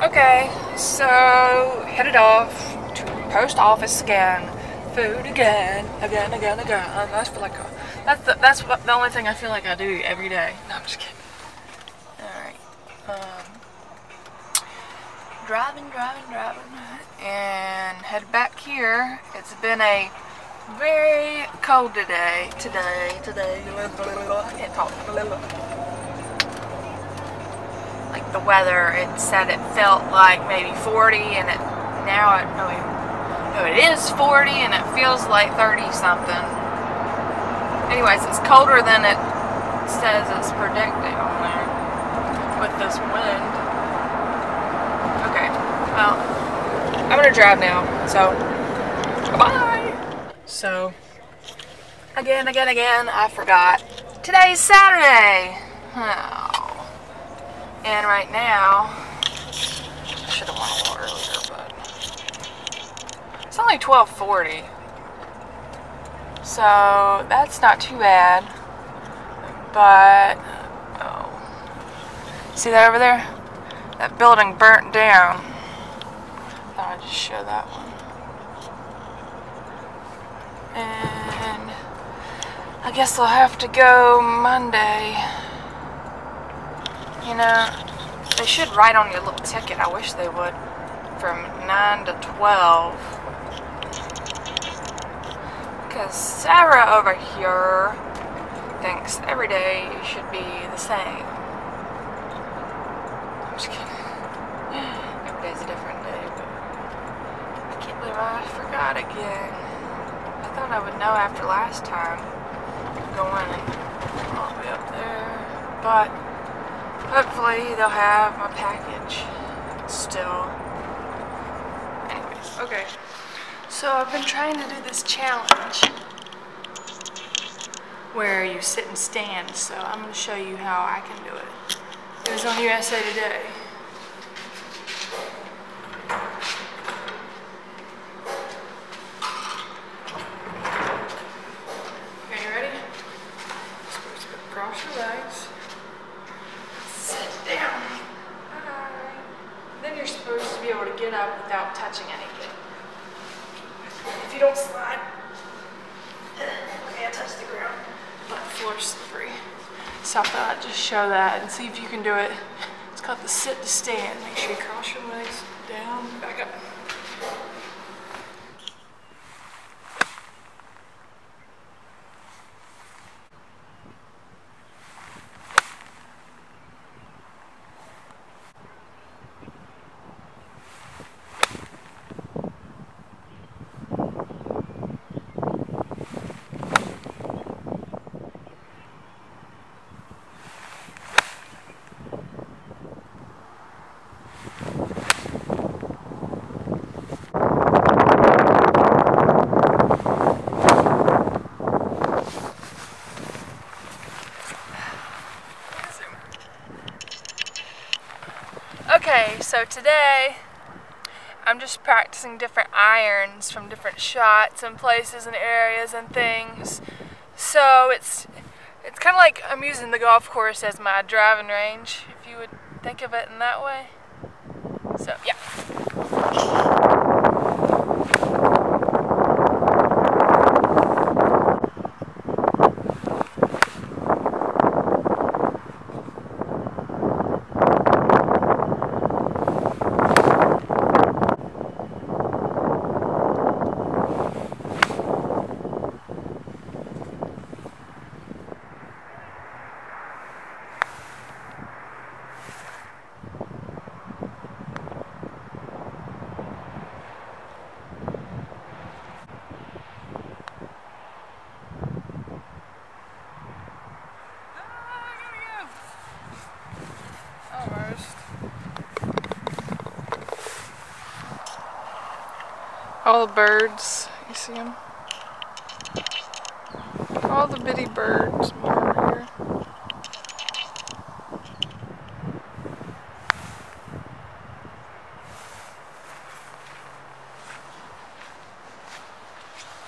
Okay, so headed off to post office again. Food again. That's for like that's the only thing I feel like I do every day. No, I'm just kidding. Alright. Driving, and head back here. It's been a very cold today. I can't talk. Like the weather, it said it felt like maybe 40, and it is 40, and it feels like 30 something. Anyways, it's colder than it says it's predicting on there with this wind. Okay, well, I'm gonna drive now, so bye. So again, I forgot. Today's Saturday. Oh. And right now, I should have went a little earlier, but it's only 12:40. So that's not too bad. But, oh. See that over there? That building burnt down. Thought I'd just show that one. And I guess I'll have to go Monday. You know, they should write on your little ticket, I wish they would, from 9 to 12. Because Sarah over here thinks every day should be the same. I'm just kidding. Every day's a different day, but I can't believe I forgot again. I thought I would know after last time going all the way up there, but hopefully they'll have my package still. Anyways, okay. So I've been trying to do this challenge where you sit and stand, so I'm going to show you how I can do it. It was on USA Today. Okay, you ready? You're supposed to cross your legs. Sit down. Alright. Then you're supposed to be able to get up without touching anything. If you don't slide, you can't touch the ground, but the floor's slippery. So I thought I'd just show that and see if you can do it. It's called the sit to stand. Make sure you cross your legs, down, back up. Okay, so today I'm just practicing different irons from different shots and places and areas and things. So it's kind of like I'm using the golf course as my driving range, if you would think of it in that way. So yeah. All the birds, you see them? All the bitty birds over here.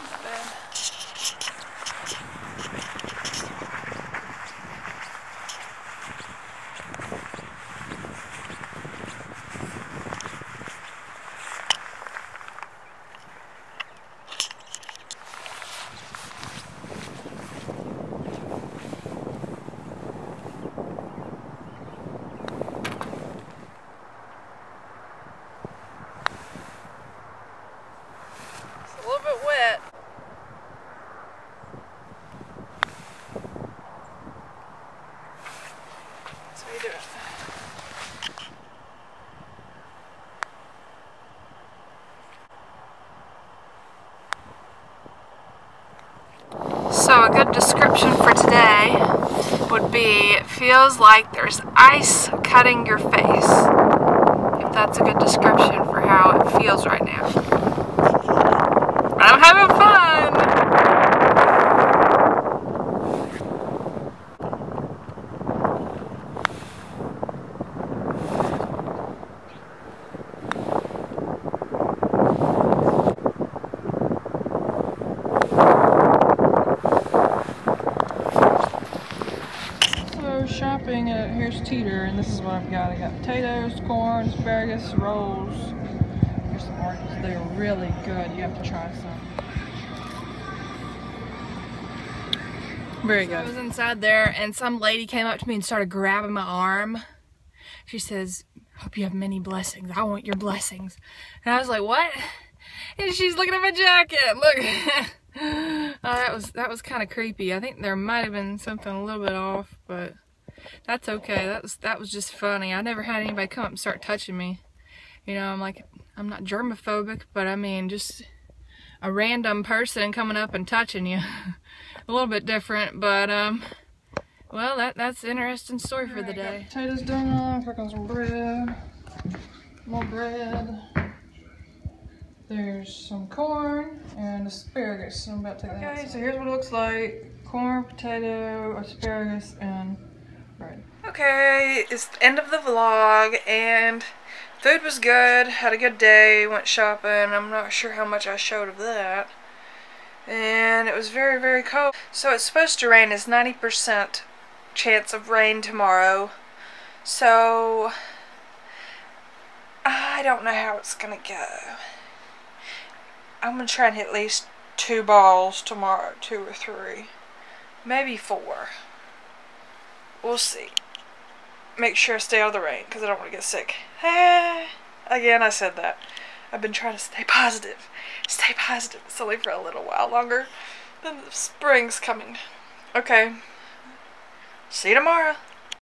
Not bad. So a good description for today would be, it feels like there's ice cutting your face. If that's a good description for how it feels right now. I'm having fun! Shopping at Harris Teeter, and this is what I've got. I got potatoes, corn, asparagus, rolls. Here's some oranges. They're really good. You have to try some. Very good. I was inside there, and some lady came up to me and started grabbing my arm. She says, "Hope you have many blessings. I want your blessings." And I was like, "What?" And she's looking at my jacket. Look. That was kind of creepy. I think there might have been something a little bit off, but that's okay. That was just funny. I never had anybody come up and start touching me. You know, I'm not germophobic, but I mean, just a random person coming up and touching you. A little bit different, but well, that's an interesting story for the day. Potatoes done off. Here comes some bread. More bread. There's some corn and asparagus. So I'm about to take that. Okay, so here's what it looks like. Corn, potato, asparagus, and bread. Okay, it's the end of the vlog, and food was good. Had a good day, went shopping. I'm not sure how much I showed of that. And it was very, very cold. So it's supposed to rain. It's 90% chance of rain tomorrow. So I don't know how it's gonna go. I'm gonna try and hit at least 2 balls tomorrow, 2 or 3, maybe 4. We'll see. Make sure I stay out of the rain because I don't want to get sick. Again, I said that. I've been trying to stay positive. Stay positive. It's only for a little while longer. Then the spring's coming. Okay. See you tomorrow.